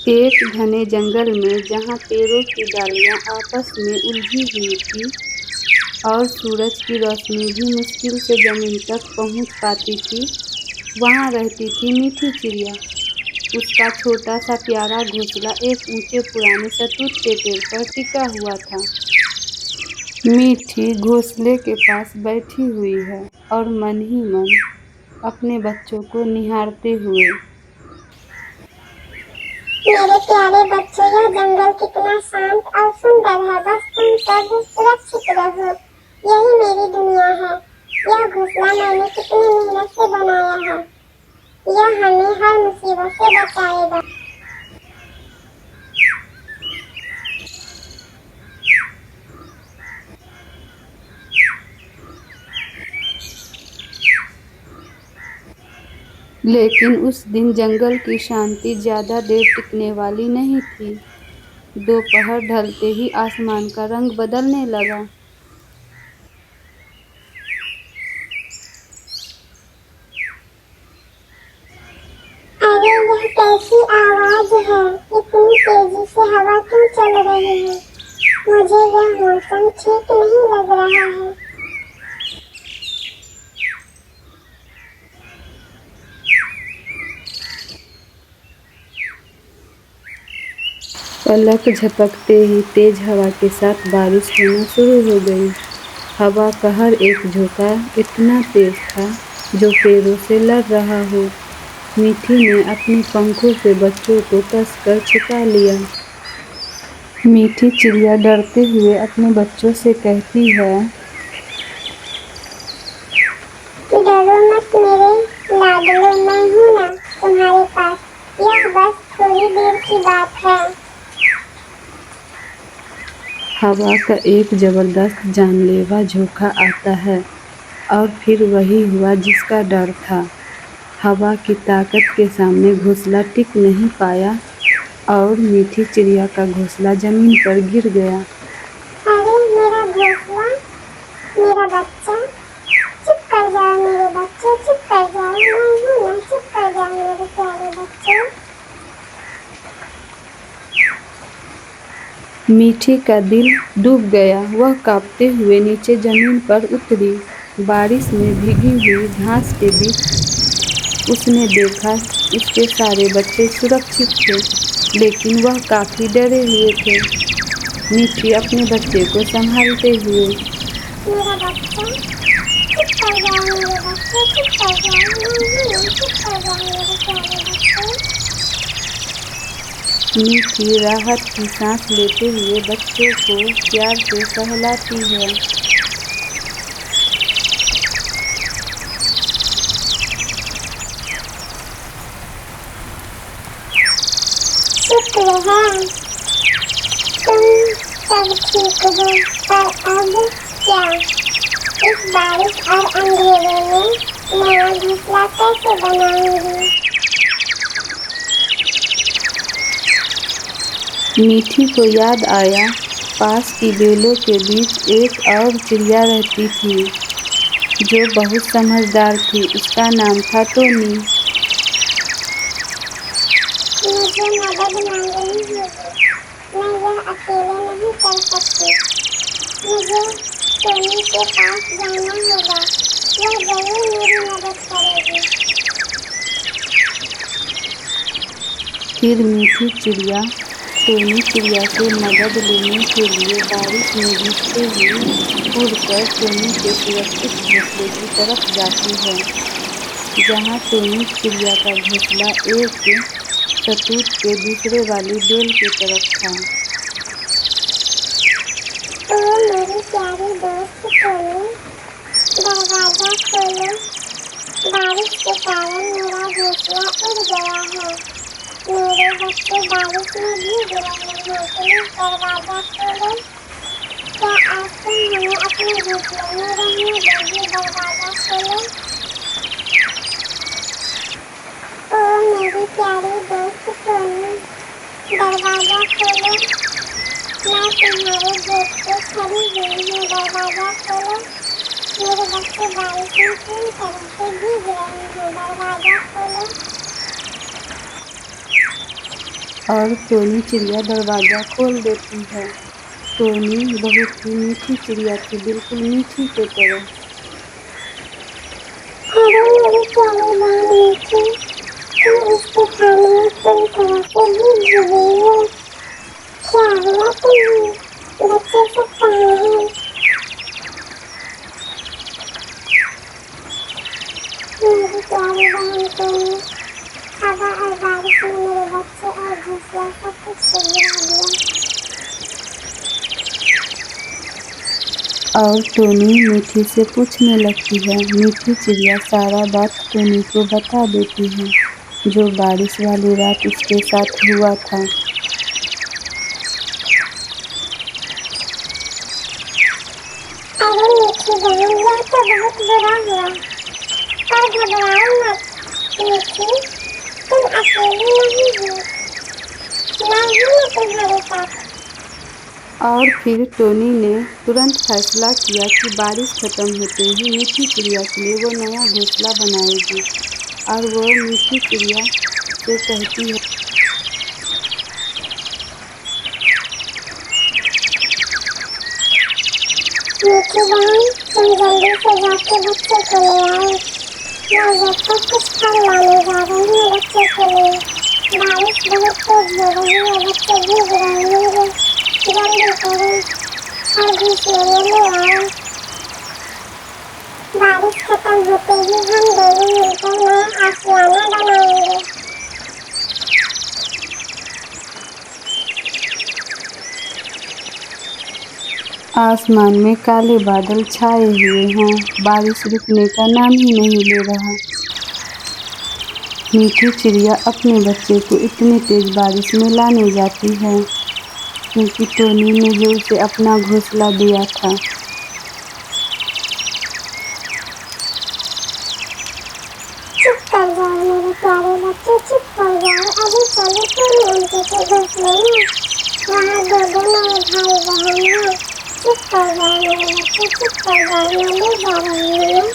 एक घने जंगल में जहाँ पेड़ों की डालियाँ आपस में उलझी हुई थी और सूरज की रोशनी भी मुश्किल से जमीन तक पहुँच पाती थी, वहाँ रहती थी मीठी चिड़िया। उसका छोटा सा प्यारा घोंसला एक ऊंचे पुराने सतूत के पेड़ पर टिका हुआ था। मीठी घोंसले के पास बैठी हुई है और मन ही मन अपने बच्चों को निहारते हुए। मेरे प्यारे बच्चों, यह जंगल कितना शांत और सुंदर है। बस तुम सब सुरक्षित रहो। यही मेरी दुनिया है। यह घोंसला मैंने कितनी मेहनत से बनाया है। यह हमें हर मुसीबत से बचाएगा। लेकिन उस दिन जंगल की शांति ज्यादा देर टिकने वाली नहीं थी। दोपहर ढलते ही आसमान का रंग बदलने लगा। अरे, यह कैसी आवाज है? इतनी तेजी से हवा क्यों चल रही है? मुझे यह मौसम ठीक नहीं लग रहा है। पलक झपकते ही तेज हवा के साथ बारिश होना शुरू हो गई। हवा का हर एक झोंका इतना तेज था जो पेड़ों से लड़ रहा हो। मीठी ने अपने पंखों से बच्चों को कसकर छुपा लिया। मीठी चिड़िया डरते हुए अपने बच्चों से कहती है, डरो मत मेरे लाडलो, मैं हूँ ना तुम्हारे पास। यह बस थोड़ी देर की बात है। हवा का एक जबरदस्त जानलेवा झोंका आता है और फिर वही हुआ जिसका डर था। हवा की ताकत के सामने घोंसला टिक नहीं पाया और मीठी चिड़िया का घोंसला जमीन पर गिर गया। अरे मेरा घोंसला, मेरा बच्चा, चुप कर जाओ मेरे बच्चे, चुप कर जाओ। मैं हूँ ना, चुप कर जाओ मेरे प्यारे बच्चे। मीठी का दिल डूब गया। वह कांपते हुए नीचे जमीन पर उतरी। बारिश में भीगी हुई घास के बीच उसने देखा उसके सारे बच्चे सुरक्षित थे, लेकिन वह काफी डरे हुए थे। मीठी अपने बच्चे को संभालते हुए, मेरा बच्चा, चुप कर जाओ मेरे बच्चे, चुप कर जाओ। मैं हूँ ना, चुप कर जाओ मेरे प्यारे बच्चे। मीठी राहत की सांस लेते हुए बच्चों को प्यार से सहलाती है। शुक्र है तुम सब ठीक हो, पर अब क्या? इस बारिश और अंधेरे में नया घोंसला कैसे बनाऊंगी? मीठी को याद आया, पास की बेलों के बीच एक और चिड़िया रहती थी जो बहुत समझदार थी। उसका नाम था टोनी। मुझे मदद मांगनी होगी। मैं यह अकेले नहीं कर सकती। मुझे टोनी के पास जाना होगा। वह जरूर मेरी मदद करेगी। फिर मीठी चिड़िया टोनी चिड़िया से मदद लेने के लिए बारिश में भीगते हुए उड़कर टोनी के सुरक्षित घोंसले की तरफ जाती है, जहाँ टोनी चिड़िया का घोंसला एक सतूत के दूसरे वाली बेल की तरफ था। ओ मेरी प्यारी दोस्त टोनी, दरवाजा खोलो। बारिश के कारण मेरा घोंसला उड़ गया है। मेरे बच्चे बारिश में भीग रहे हैं। प्लीज दरवाजा खोलो। क्या आज तुम हमें अपने घोंसले में रहने दोगे? दरवाजा खोलो। ओ मेरी प्यारी दोस्त टोनी, दरवाजा खोलो। मैं तुम्हारे गेट पे खड़ी हुई हूँ। दरवाजा खोलो। मेरे बच्चे बारिश में पूरी तरह से भीग रहे हैं। दरवाजा खोलो। और टोनी चिड़िया दरवाज़ा खोल देती है। टोनी बहुत ही मीठी चिड़िया थी, बिल्कुल मीठी के तरह। अरे मेरी प्यारी बहन मीठी, तुम इस तूफान में पूरी तरह से भीग गई हो। क्या हुआ तुम्हें? बच्चे सब कहाँ हैं? मेरी प्यारी बहन टोनी, हवा और बारिश ने मेरे बच्चे और घोंसला सब कुछ गिरा दिया। और टोनी मीठी से पूछने लगती है। मीठी चिड़िया सारा बात टोनी को बता देती है, जो बारिश वाली रात उसके साथ हुआ था। अरे मीठी बहन, यह तो बहुत बुरा हुआ, पर घबराओ मत मीठी, तुम अकेली नहीं हो, मैं हूँ तुम्हारे साथ। और फिर टोनी ने तुरंत फैसला किया कि बारिश खत्म होते ही मीठी चिड़िया के लिए वो नया घोंसला बनाएगी। और वो मीठी चिड़िया से कहती है, मीठी बहन, तुम जल्दी से जाके बच्चे को ले आओ, मैं जब तक कुछ फल लाने जा रही हूँ बच्चे के लिए। बारिश बहुत तेज हो रही है, बच्चे भीग रहे होंगे, जल्दी करो और घोंसले में ले आओ। बारिश खत्म होते ही हम दोनों मिलकर नया आशियाना बनाएंगे। आसमान में काले बादल छाए हुए हैं, बारिश रुकने का नाम ही नहीं ले रहा। मीठी चिड़िया अपने बच्चे को इतनी तेज बारिश में लाने जाती है, क्योंकि टोनी ने जो उसे अपना घोंसला दिया था। चुप कर जाओ मेरे प्यारे बच्चे, चुप कर जाओ, अभी चलो टोनी अंकल के घोंसले में, वहाँ दो नए भाई बहन हैं। चुप कर जाओ मेरे बच्चे, चुप कर जाओ, मैं ले जा रही हूँ।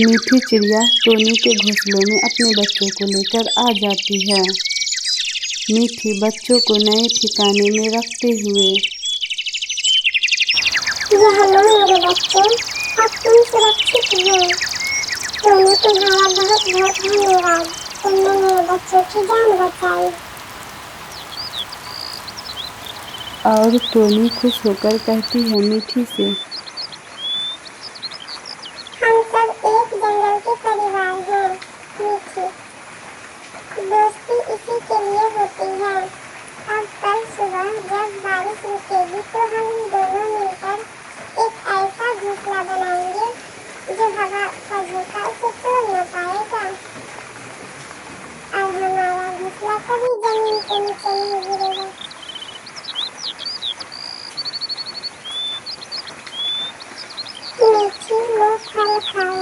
मीठी चिड़िया टोनी के घोंसले में अपने बच्चों को लेकर आ जाती है। मीठी बच्चों को नए ठिकाने में रखते हुए, यह लो मेरे बच्चे, अब तुम सुरक्षित हो। टोनी तुम्हारा बहुत बहुत धन्यवाद, तुमने मेरे बच्चों की जान बचाई। और टोनी खुश होकर कहती है मीठी से, हम सब एक जंगल के परिवार हैं मीठी, दोस्ती इसी के लिए होती है। अब कल सुबह जब बारिश रुकेगी तो हम दोनों मिलकर एक ऐसा घोंसला बनाएंगे जो हवा का झोंका उसे तोड़ न पाएगा, और हमारा घोंसला कभी जमीन के नीचे नहीं गिरेगा। मीठी, लो फल खाओ,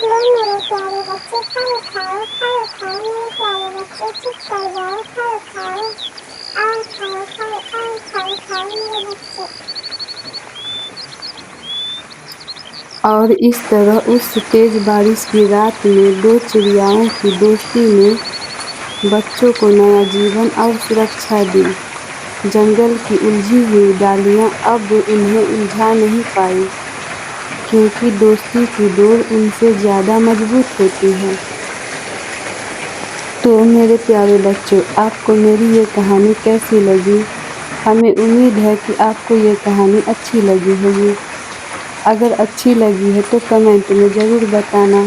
लो मेरे प्यारे बच्चे, फल खाओ, फल खाओ मेरे प्यारे बच्चे, चुप कर जाओ, फल खाओ, और खाओ फल, और फल खाओ मेरे बच्चे। और इस तरह उस तेज बारिश की रात में दो चिड़ियाओं की दोस्ती ने बच्चों को नया जीवन और सुरक्षा दी। जंगल की उलझी हुई डालियां अब उन्हें उलझा नहीं पाई, क्योंकि दोस्ती की डोर उनसे ज़्यादा मजबूत होती है। तो मेरे प्यारे बच्चों, आपको मेरी ये कहानी कैसी लगी? हमें उम्मीद है कि आपको ये कहानी अच्छी लगी होगी। अगर अच्छी लगी है तो कमेंट में ज़रूर बताना।